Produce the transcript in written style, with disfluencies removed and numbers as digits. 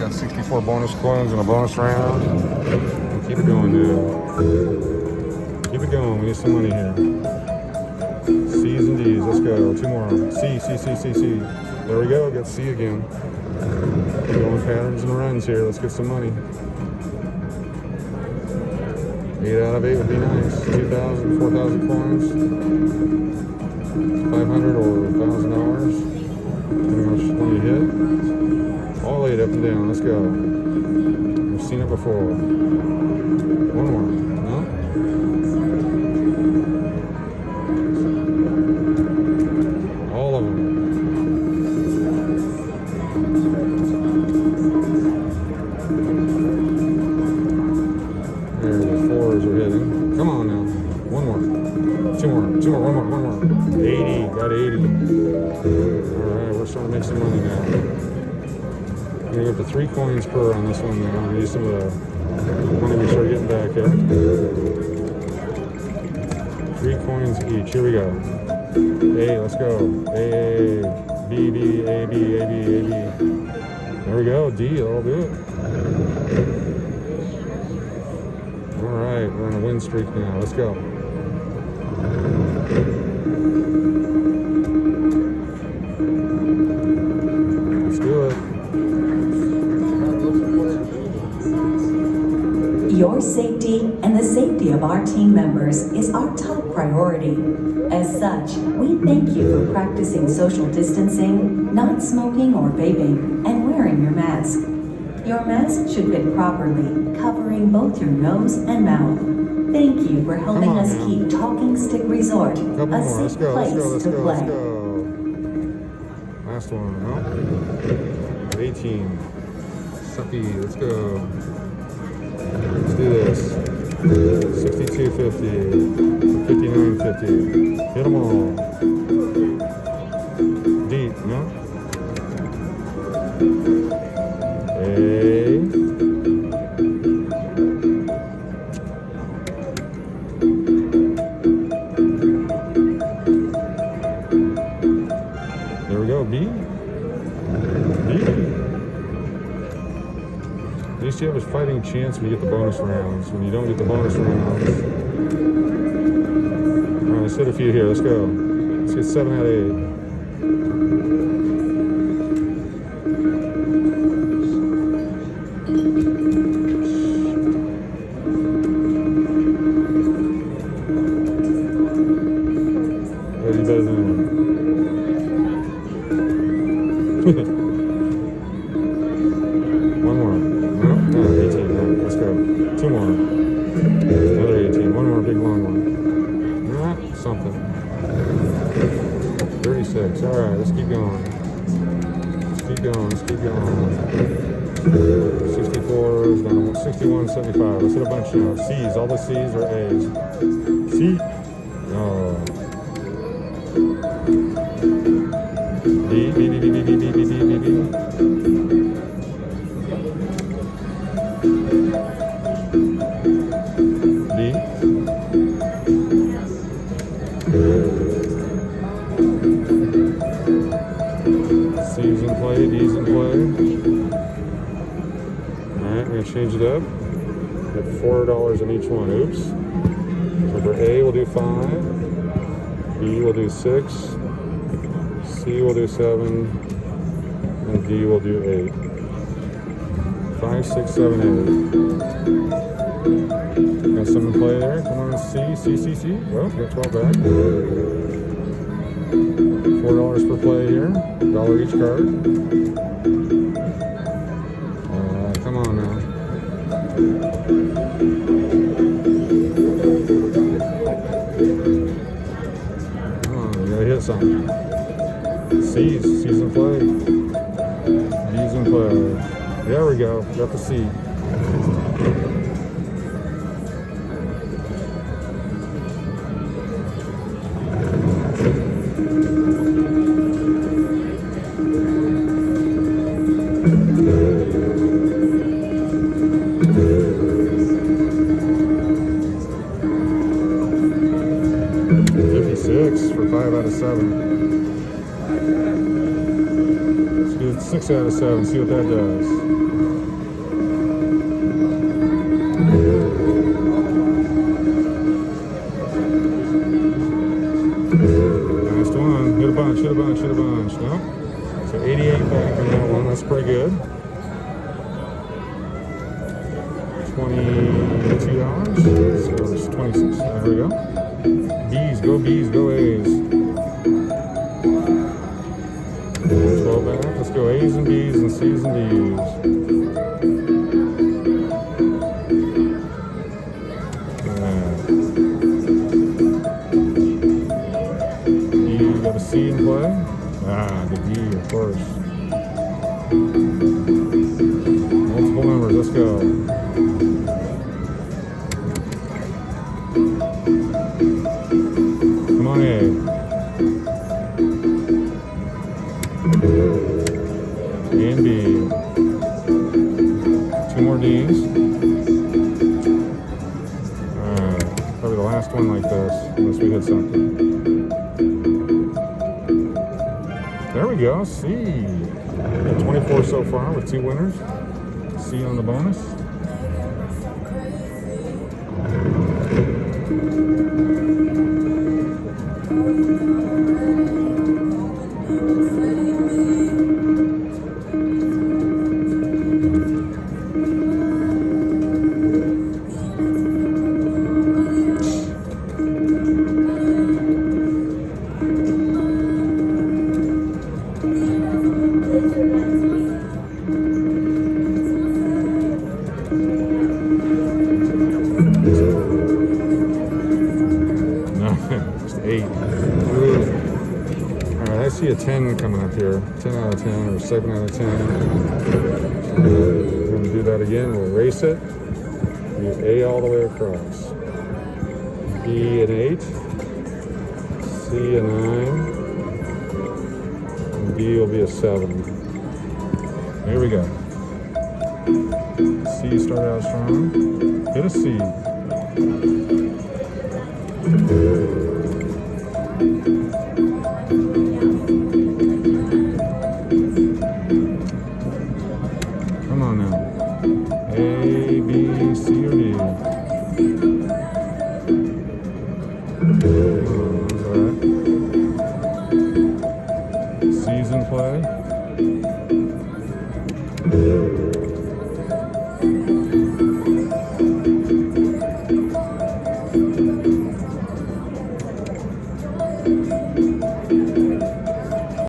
Got 64 bonus coins in a bonus round. Keep it going, dude. Keep it going. We need some money here. C's and D's. Let's go. 2 more. C, C, C, C, C. There we go. Got C again. Going patterns and runs here. Let's get some money. 8 out of 8 would be nice. 2,000, 4,000 coins. 500 or $1,000. Depending on which one you hit. All 8 up and down. Let's go. We've seen it before. One more. No? All of them. There, the 4s are hitting. Come on now. One more. 2 more. 2 more. One more. 80. Got 80. Alright, we're starting to make some money now. We're going to go for 3 coins per on this one now. I'm going to use some of the money we start getting back here. 3 coins each. Here we go. A, let's go. A, B, B, A, B, A, B, A, B. There we go. D, I'll do it. Alright, we're on a win streak now. Let's go. Let's do it. Your safety and the safety of our team members is our top priority. As such, we thank you for practicing social distancing, not smoking or vaping, and wearing your mask. Your mask should fit properly, covering both your nose and mouth. Thank you for helping us keep Talking Stick Resort a safe place to play. Let's go. Last one, no? 18. Suppy, let's go. Let's do this. 62.50, 59.50. Hit them all. Deep, no? A. There we go. B. B. At least you have a fighting chance when you get the bonus rounds. When you don't get the bonus rounds. Alright, let's hit a few here. Let's go. Let's get 7 out of 8. Yeah, you better than One more. No, 18. No, let's go. 2 more. Another 18. One more big long one. Nah, something. 36. Alright, let's keep going. Let's keep going. Let's keep going. 64 is down to 61, 75. Let's hit a bunch now. C's. All the C's are A's. C. Oh. B, B, B, B, B, B, B, B, B, B, B. C's in play, D's in play. Alright, we're going to change it up. Get $4 on each one. Oops. So for A, we'll do 5. B, we'll do 6. C, we'll do 7. And D, we'll do 8. 5, 6, 7, 8. Got some in play there. Come on, C, C, C, C. Well, got 12 back. $4 per play here. $1 each card. Come on now. Come on, you gotta hit something. C's in play. D's in play. There we go. Got the C. For 5 out of 7. Let's do 6 out of 7, see what that does. a bunch, hit a bunch. No. So 88 back on that one. That's pretty good. $22. So it's 26. There we go. B's, go A's. 12 back. Let's go A's and B's and C's and D's. You got a C in play? Ah, the D, of course. Multiple numbers, let's go. Come on, A. And B. 2 more D's. Probably the last one like this, unless we hit something. There we go, C. Got 24 so far with 2 winners. C on the bonus. Just 8. Alright, I see a 10 coming up here. 10 out of 10 or 7 out of 10. We're going to do that again. We'll erase it. Do A all the way across. B an 8. C a 9. And D will be a 7. Here we go. C started out strong. Hit a C. Come on now. A, B, C, or D. Alright. C's in play.